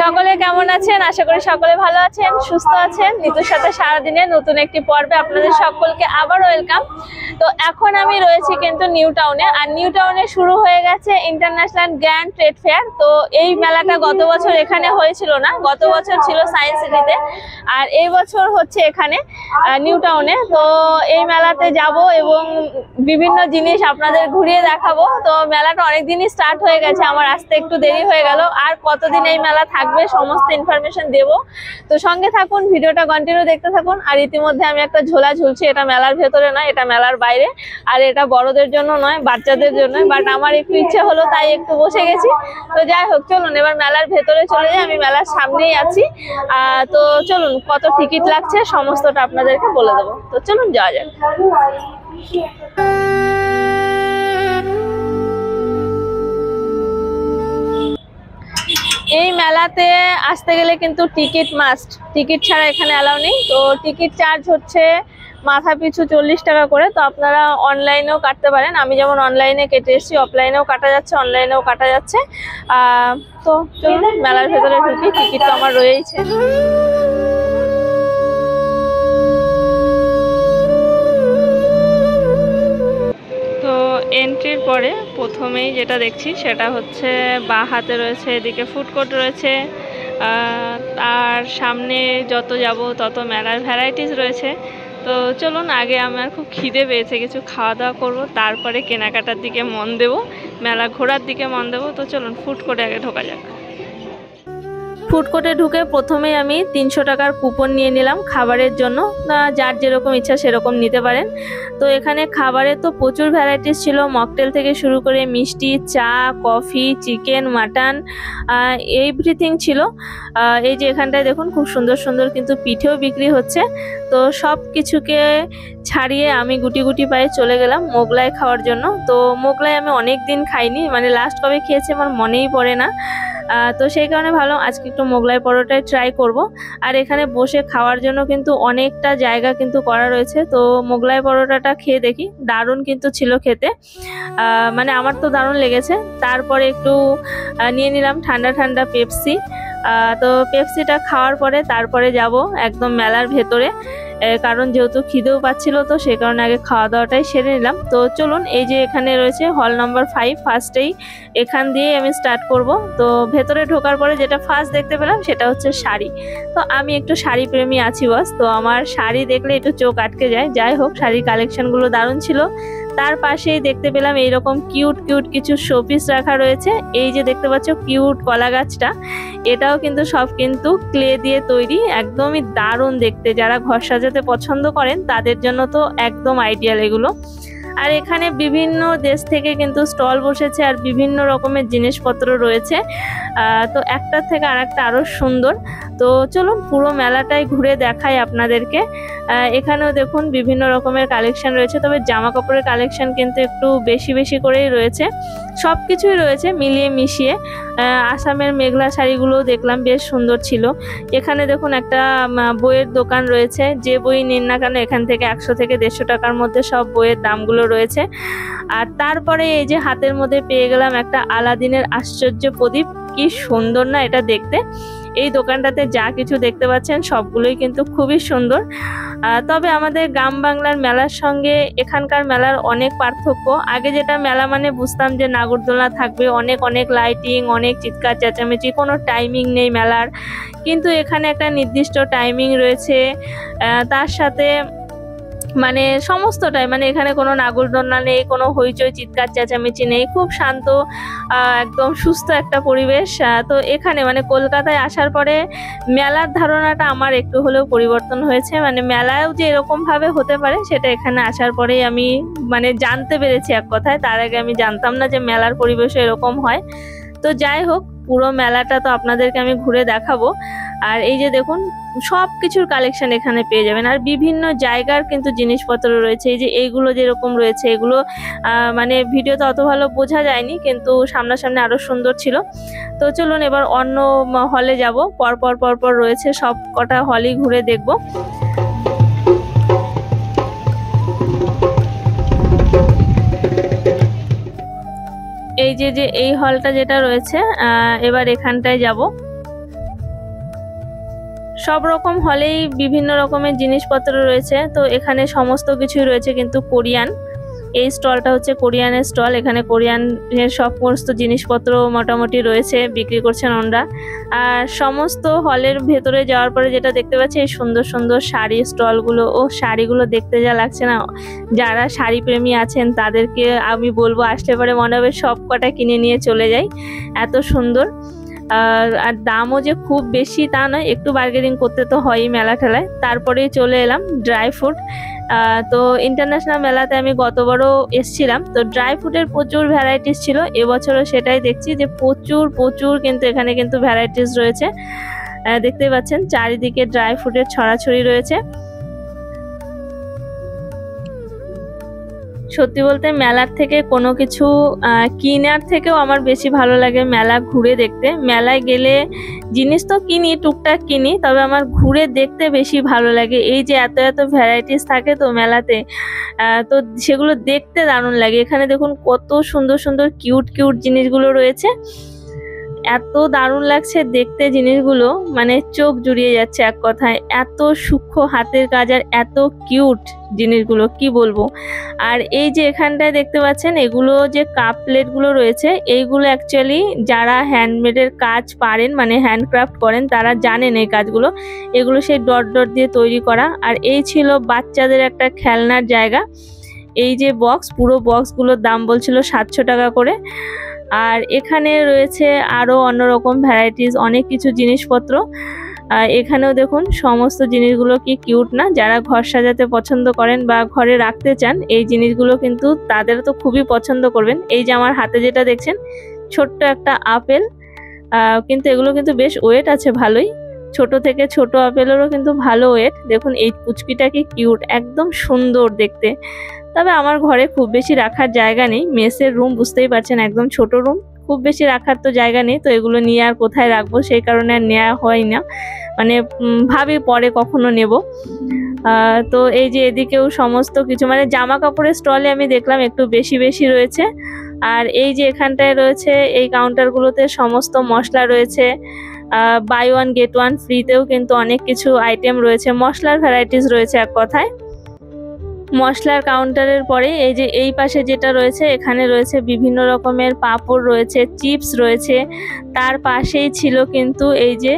সকলে কেমন আছেন? আশা করি সকলে ভালো আছেন, সুস্থ আছেন। নিতুর সাথে সারাদিনে নতুন একটি পর্বে আপনাদের সকলকে আবার ওয়েলকাম। তো এখন আমি রয়েছি কিন্তু নিউ টাউনে, আর নিউ টাউনে শুরু হয়ে গেছে ইন্টারন্যাশনাল গ্র্যান্ড ট্রেড ফেয়ার। তো এই মেলাটা গত বছর এখানে হয়েছিল না, গত বছর ছিল সায়েন্স সিটিতে, আর এই বছর হচ্ছে এখানে নিউ টাউনে। তো এই মেলাতে যাব এবং বিভিন্ন জিনিস আপনাদের ঘুরিয়ে দেখাবো। তো মেলাটা অনেকদিনই স্টার্ট হয়ে গেছে, আমার আসতে একটু দেরি হয়ে গেল। আর কতদিন এই মেলা থাকবে সমস্ত ইনফরমেশন দেব, তো সঙ্গে থাকুন, ভিডিওটা কন্টিনিউ দেখতে থাকুন। আর ইতিমধ্যে আমি একটা ঝোলা ঝুলছি, এটা মেলার ভেতরে নয়, এটা মেলার বাইরে। আর এটা বড়দের জন্য নয়, বাচ্চাদের জন্য, বাট আমার একটু ইচ্ছে হলো তাই একটু বসে গেছি। তো যাই হোক, চলুন এবার মেলার ভেতরে চলে যাই। আমি মেলার সামনেই আছি। তো চলুন, কত টিকিট লাগছে সমস্তটা আপনাদেরকে বলে দেবো। তো চলুন যাওয়া যাক। এই মেলাতে আসতে গেলে কিন্তু টিকিট মাস্ট, টিকিট ছাড়া এখানে অ্যালাউ নেই। তো টিকিট চার্জ হচ্ছে মাথা পিছু 40 টাকা করে। তো আপনারা অনলাইনেও কাটতে পারেন, আমি যেমন অনলাইনে কেটে এসেছি, অফলাইনেও কাটা যাচ্ছে, অনলাইনেও কাটা যাচ্ছে। তো চলুন মেলার ভেতরে ঢুকি, টিকিট তো আমার রয়েছে। এন্ট্রির পরে প্রথমেই যেটা দেখছি সেটা হচ্ছে বাঁ হাতে রয়েছে এদিকে ফুড কোর্ট রয়েছে, আর সামনে যত যাব তত মেলার ভ্যারাইটিস রয়েছে। তো চলুন, আগে আমার খুব খিদে পেয়েছে, কিছু খাওয়া দাওয়া করবো, তারপরে কেনাকাটার দিকে মন দেবো, মেলা ঘোরার দিকে মন দেবো। তো চলুন ফুড কোর্টে আগে ঢোকা যাক। ফুড কোর্টে ঢুকে প্রথমেই আমি 300 টাকার কুপন নিয়ে নিলাম খাবারের জন্য। যার যেরকম ইচ্ছা সেরকম নিতে পারেন। তো এখানে খাবারের তো প্রচুর ভ্যারাইটিস ছিল, মকটেল থেকে শুরু করে মিষ্টি, চা, কফি, চিকেন, মাটন, এভরিথিং ছিল। এই যে এখানটায় দেখুন খুব সুন্দর সুন্দর কিন্তু পিঠেও বিক্রি হচ্ছে। তো সব কিছুকে ছাড়িয়ে আমি গুটি গুটি পায়ে চলে গেলাম মোগলাই খাওয়ার জন্য। তো মোগলাই আমি অনেক দিন খাইনি, মানে লাস্ট কবে খেয়েছি আমার মনেই পড়ে না। তো সেই কারণে ভাবলাম আজকে একটু মোগলাই পরোটাই ট্রাই করব। আর এখানে বসে খাওয়ার জন্য কিন্তু অনেকটা জায়গা কিন্তু করা রয়েছে। তো মোগলাই পরোটাটা খেয়ে দেখি, দারুণ কিন্তু ছিল খেতে, মানে আমার তো দারুণ লেগেছে। তারপরে একটু নিয়ে নিলাম ঠান্ডা ঠান্ডা পেপসি। তো পেপসিটা খাওয়ার পরে তারপরে যাব একদম মেলার ভেতরে, কারণ যেহেতু খিদেও পাচ্ছিল, তো সে কারণে আগে খাওয়া দাওয়াটাই সেরে নিলাম। তো চলুন, এই যে এখানে রয়েছে হল নাম্বার 5, ফার্স্টেই এখান দিয়েই আমি স্টার্ট করব। তো ভেতরে ঢোকার পরে যেটা ফার্স্ট দেখতে পেলাম সেটা হচ্ছে শাড়ি। তো আমি একটু শাড়ি প্রেমী আছি বস, তো আমার শাড়ি দেখলে একটু চোখ আটকে যায়। যাই হোক, শাড়ির কালেকশনগুলো দারুণ ছিল। তার পাশেই দেখতে পেলাম এইরকম কিউট কিউট কিছু শোপিস রাখা রয়েছে। এই যে দেখতে পাচ্ছ কিউট কলা গাছটা, এটাও কিন্তু সব কিন্তু ক্লে দিয়ে তৈরি, একদমই দারুণ দেখতে। যারা ঘর সাজাতে পছন্দ করেন তাদের জন্য তো একদম আইডিয়াল এগুলো। আর এখানে বিভিন্ন দেশ থেকে কিন্তু স্টল বসেছে, আর বিভিন্ন রকমের জিনিসপত্র রয়েছে। তো একটার থেকে আরেকটা আরও সুন্দর। তো চলুন পুরো মেলাটাই ঘুরে দেখাই আপনাদেরকে। এখানেও দেখুন বিভিন্ন রকমের কালেকশন রয়েছে, তবে জামা কাপড়ের কালেকশন কিন্তু একটু বেশি বেশি করেই রয়েছে। সব কিছুই রয়েছে মিলিয়ে মিশিয়ে। আসামের মেঘলা শাড়িগুলোও দেখলাম, বেশ সুন্দর ছিল। এখানে দেখুন একটা বইয়ের দোকান রয়েছে, যে বই নিন না কেন এখান থেকে 100 থেকে 150 টাকার মধ্যে সব বইয়ের দামগুলো রয়েছে। আর তারপরে এই যে হাতের মধ্যে পেয়ে গেলাম একটা আলাদিনের আশ্চর্য প্রদীপ, কি সুন্দর না এটা দেখতে। এই দোকানটাতে যা কিছু দেখতে পাচ্ছেন সবগুলোই কিন্তু খুবই সুন্দর। তবে আমাদের গ্রাম বাংলার মেলার সঙ্গে এখানকার মেলার অনেক পার্থক্য। আগে যেটা মেলা মানে বুঝতাম যে নাগরদোলনা থাকবে, অনেক অনেক লাইটিং, অনেক চিৎকার চেঁচামেচি, কোনো টাইমিং নেই মেলার। কিন্তু এখানে একটা নির্দিষ্ট টাইমিং রয়েছে, তার সাথে মানে সমস্তটাই, মানে এখানে কোনো নাগরদোলনা নেই, কোনো হইচই চিৎকার চেঁচামেচি নেই, খুব শান্ত একদম সুস্থ একটা পরিবেশ। তো এখানে মানে কলকাতায় আসার পরে মেলার ধারণাটা আমার একটু হলেও পরিবর্তন হয়েছে। মানে মেলায়ও যে এরকমভাবে হতে পারে সেটা এখানে আসার পরেই আমি মানে জানতে পেরেছি এক কথায়। তার আগে আমি জানতাম না যে মেলার পরিবেশও এরকম হয়। তো যাই হোক, পুরো মেলাটা তো আপনাদেরকে আমি ঘুরে দেখাবো। আর এই যে দেখুন সব কিছুর কালেকশন এখানে পেয়ে যাবেন, আর বিভিন্ন জায়গার কিন্তু জিনিসপত্র রয়েছে। এই যে এইগুলো যেরকম রয়েছে, এগুলো মানে ভিডিওতে অত ভালো বোঝা যায়নি, কিন্তু সামনাসামনি আরো সুন্দর ছিল। তো চলুন এবার অন্য হলে যাব, পরপর পরপর রয়েছে, সব কটা হলই ঘুরে দেখব। এই যে এই হলটা যেটা রয়েছে, এবার এখানটায় যাব। সব রকম হলেই বিভিন্ন রকমের জিনিসপত্র রয়েছে। তো এখানে সমস্ত কিছুই রয়েছে কিন্তু কোরিয়ান। এই স্টলটা হচ্ছে কোরিয়ানের স্টল। এখানে কোরিয়ানের সমস্ত জিনিসপত্র মোটামুটি রয়েছে, বিক্রি করছেন ওনারা। আর সমস্ত হলের ভেতরে যাওয়ার পরে যেটা দেখতে পাচ্ছি এই সুন্দর সুন্দর শাড়ি স্টলগুলো। ও শাড়িগুলো দেখতে যা লাগছে না, যারা শাড়ি প্রেমী আছেন তাদেরকে আমি বলবো আসলে পরে মনে হবে সব কটা কিনে নিয়ে চলে যাই, এত সুন্দর। আর দামও যে খুব বেশি তা নয়, একটু বার্গেনিং করতে তো হয়ই মেলা ঠেলায়। তারপরেই চলে এলাম ড্রাই ফ্রুট। তো ইন্টারন্যাশনাল মেলাতে আমি গতবারও এসছিলাম, তো ড্রাই ফ্রুটের প্রচুর ভ্যারাইটিস ছিল। এবছরও সেটাই দেখছি যে প্রচুর কিন্তু এখানে কিন্তু ভ্যারাইটিস রয়েছে। দেখতেই পাচ্ছেন চারিদিকে ড্রাই ফ্রুটের ছড়াছড়ি রয়েছে। সত্যি বলতে মেলার থেকে কোনো কিছু কেনার থেকেও আমার বেশি ভালো লাগে মেলা ঘুরে দেখতে। মেলায় গেলে জিনিস তো কিনি, টুকটাক কিনি, তবে আমার ঘুরে দেখতে বেশি ভালো লাগে। এই যে এত এত ভ্যারাইটিস থাকে তো মেলাতে, তো সেগুলো দেখতে দারুণ লাগে। এখানে দেখুন কত সুন্দর সুন্দর কিউট জিনিসগুলো রয়েছে, এত দারুণ লাগছে দেখতে জিনিসগুলো, মানে চোখ জুড়িয়ে যাচ্ছে এক কথায়। এত সূক্ষ্ম হাতের কাজ আর এত কিউট জিনিসগুলো, কি বলবো। আর এই যে এখানটায় দেখতে পাচ্ছেন এগুলো যে কাপ প্লেটগুলো রয়েছে, এইগুলো অ্যাকচুয়ালি যারা হ্যান্ডমেডের কাজ পারেন, মানে হ্যান্ডক্রাফট করেন, তারা জানেন এই কাজগুলো। এগুলো সেই ডট দিয়ে তৈরি করা। আর এই ছিল বাচ্চাদের একটা খেলনার জায়গা। এই যে বক্স, পুরো বক্সগুলোর দাম বলছিল 700 টাকা করে। আর এখানে রয়েছে আরও অন্যরকম ভ্যারাইটিস অনেক কিছু জিনিসপত্র। এখানেও দেখুন সমস্ত জিনিসগুলো কি কিউট না। যারা ঘর সাজাতে পছন্দ করেন বা ঘরে রাখতে চান এই জিনিসগুলো কিন্তু তাদের তো খুবই পছন্দ করবেন। এই যে আমার হাতে যেটা দেখছেন ছোট্ট একটা আপেল, কিন্তু এগুলো কিন্তু বেশ ওয়েট আছে ভালোই। ছোট থেকে ছোট আপেলেরও কিন্তু ভালো ওয়েট। দেখুন এই পুচকিটা কি কিউট, একদম সুন্দর দেখতে। তবে আমার ঘরে খুব বেশি রাখার জায়গা নেই, মেসের রুম বুঝতেই পারছেন, একদম ছোট রুম, খুব বেশি রাখার তো জায়গা নেই। তো এগুলো নিয়ে আর কোথায় রাখবো, সেই কারণে আর নেওয়া হয় না, মানে ভাবি পরে কখনো নেব। তো এই যে এদিকেও সমস্ত কিছু, মানে জামা কাপড়ের স্টলে আমি দেখলাম একটু বেশি রয়েছে। আর এই যে এখানটায় রয়েছে এই কাউন্টারগুলোতে সমস্ত মশলা রয়েছে। বাই ওয়ান গেট ওয়ান ফ্রিতেও কিন্তু অনেক কিছু আইটেম রয়েছে, মশলার ভ্যারাইটিস রয়েছে এক কথায়। মশলার কাউন্টারের পরে এই যে এই পাশে যেটা রয়েছে এখানে রয়েছে বিভিন্ন রকমের পাঁপড় রয়েছে, চিপস রয়েছে। তার পাশেই ছিল কিন্তু এই যে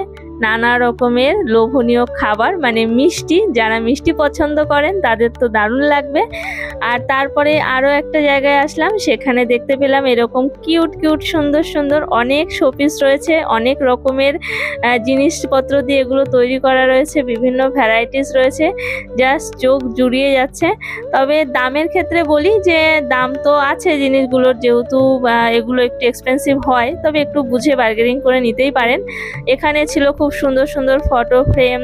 নানা রকমের লোভনীয় খাবার, মানে মিষ্টি। যারা মিষ্টি পছন্দ করেন তাদের তো দারুণ লাগবে। আর তারপরে আরও একটা জায়গায় আসলাম, সেখানে দেখতে পেলাম এরকম কিউট সুন্দর অনেক শোপিস রয়েছে, অনেক রকমের জিনিসপত্র দিয়ে এগুলো তৈরি করা রয়েছে, বিভিন্ন ভ্যারাইটিস রয়েছে, জাস্ট চোখ জুড়িয়ে যাচ্ছে। তবে দামের ক্ষেত্রে বলি যে দাম তো আছে জিনিসগুলোর, যেহেতু এগুলো একটু এক্সপেন্সিভ হয়, তবে একটু বুঝে বার্গেনিং করে নিতেই পারেন। এখানে ছিল খুব সুন্দর ফটো ফ্রেম,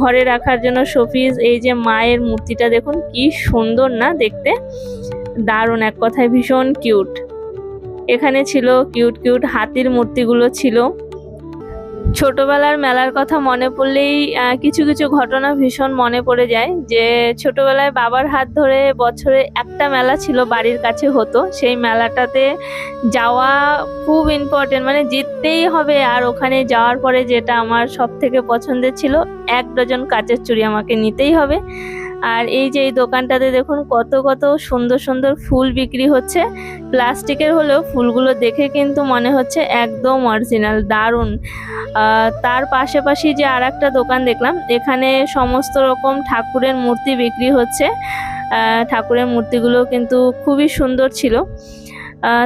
ঘরে রাখার জন্য শোপিস। এই যে মায়ের মূর্তিটা দেখুন কি সুন্দর না দেখতে, দারুণ এক কথায়, ভীষণ কিউট। এখানে ছিল কিউট হাতির মূর্তিগুলো ছিল। ছোটবেলার মেলার কথা মনে পড়লেই কিছু ঘটনা ভীষণ মনে পড়ে যায়। যে ছোটবেলায় বাবার হাত ধরে বছরে একটা মেলা ছিল বাড়ির কাছে হতো, সেই মেলাটাতে যাওয়া খুব ইম্পর্টেন্ট, মানে যেতেই হবে। আর ওখানে যাওয়ার পরে যেটা আমার সব থেকে পছন্দের ছিল, 1 ডজন কাচের চুড়ি আমাকে নিতেই হবে। আর এই যে এই দোকানটাতে দেখুন কত সুন্দর ফুল বিক্রি হচ্ছে, প্লাস্টিকের হলেও ফুলগুলো দেখে কিন্তু মনে হচ্ছে একদম অরিজিনাল, দারুণ। তার পাশাপাশি যে আর একটা দোকান দেখলাম, এখানে সমস্ত রকম ঠাকুরের মূর্তি বিক্রি হচ্ছে। ঠাকুরের মূর্তিগুলো কিন্তু খুবই সুন্দর ছিল।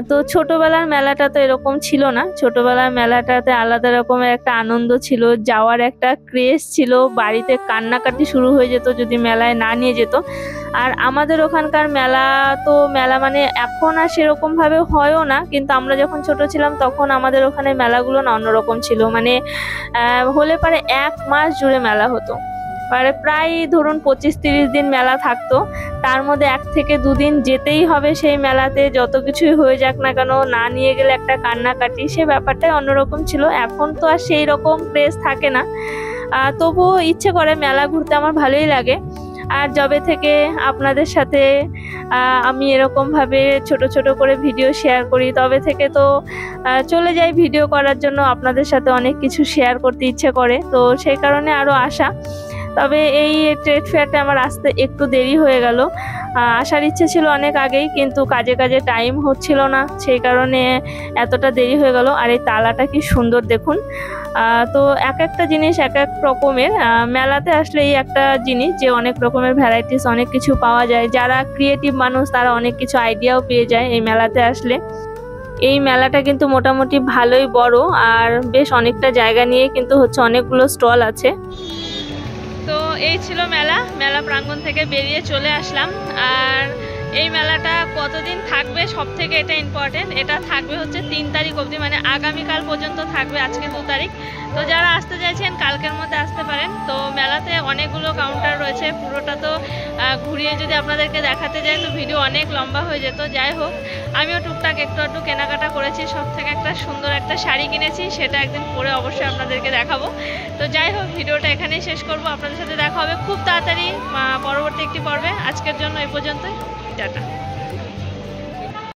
তো ছোটবেলার মেলাটা তো এরকম ছিল না, ছোটবেলার মেলাটাতে আলাদা রকমের একটা আনন্দ ছিল, যাওয়ার একটা ক্রেজ ছিল, বাড়িতে কান্নাকাটি শুরু হয়ে যেত যদি মেলায় না নিয়ে যেত। আর আমাদের ওখানকার মেলা মানে এখন আর সেরকম ভাবে হয়ও না, কিন্তু আমরা যখন ছোট ছিলাম তখন আমাদের ওখানে মেলাগুলো না অন্যরকম ছিল। মানে হলে পারে 1 মাস জুড়ে মেলা হতো, প্রায় ধরুন 25-30 দিন মেলা থাকতো। তার মধ্যে 1 থেকে 2 দিন যেতেই হবে সেই মেলাতে, যত কিছুই হয়ে যাক না কেন, না নিয়ে গেলে একটা কান্নাকাটি, সে ব্যাপারটাই অন্যরকম ছিল। এখন তো আর সেই রকম ক্রেজ থাকে না, তবুও ইচ্ছে করে মেলা ঘুরতে, আমার ভালোই লাগে। আর যবে থেকে আপনাদের সাথে আমি এরকমভাবে ছোট ছোট করে ভিডিও শেয়ার করি, তবে থেকে তো চলে যাই ভিডিও করার জন্য, আপনাদের সাথে অনেক কিছু শেয়ার করতে ইচ্ছে করে, তো সেই কারণে আরও আসা। তবে এই ট্রেড ফেয়ারটা আমার আসতে একটু দেরি হয়ে গেল। আসার ইচ্ছে ছিল অনেক আগেই, কিন্তু কাজে কাজে টাইম হচ্ছিল না, সেই কারণে এতটা দেরি হয়ে গেল। আর এই তালাটা কি সুন্দর দেখুন। তো এক একটা জিনিস এক এক রকমের, মেলাতে আসলে এই একটা জিনিস যে অনেক রকমের ভ্যারাইটিস অনেক কিছু পাওয়া যায়। যারা ক্রিয়েটিভ মানুষ তারা অনেক কিছু আইডিয়াও পেয়ে যায় এই মেলাতে আসলে। এই মেলাটা কিন্তু মোটামুটি ভালোই বড়, আর বেশ অনেকটা জায়গা নিয়ে কিন্তু হচ্ছে অনেকগুলো স্টল আছে। তো এই ছিল মেলা প্রাঙ্গণ থেকে বেরিয়ে চলে আসলাম। আর এই মেলাটা কতদিন থাকবে সব থেকে এটা ইম্পর্টেন্ট, এটা থাকবে হচ্ছে 3 তারিখ অবধি, মানে আগামীকাল পর্যন্ত থাকবে, আজকে 2 তারিখ। তো যারা আসতে চাইছেন কালকের মধ্যে আসতে পারেন। তো মেলাতে অনেকগুলো কাউন্টার রয়েছে, পুরোটা তো ঘুরিয়ে যদি আপনাদেরকে দেখাতে যাই তো ভিডিও অনেক লম্বা হয়ে যেত। যাই হোক, আমিও টুকটাক একটু একটু কেনাকাটা করেছি, সব থেকে একটা সুন্দর একটা শাড়ি কিনেছি, সেটা একদিন পরে অবশ্যই আপনাদেরকে দেখাবো। তো যাই হোক, ভিডিওটা এখানেই শেষ করব, আপনাদের সাথে দেখা হবে খুব তাড়াতাড়ি পরবর্তী একটি পর্বে। আজকের জন্য এই পর্যন্তই, টাটা।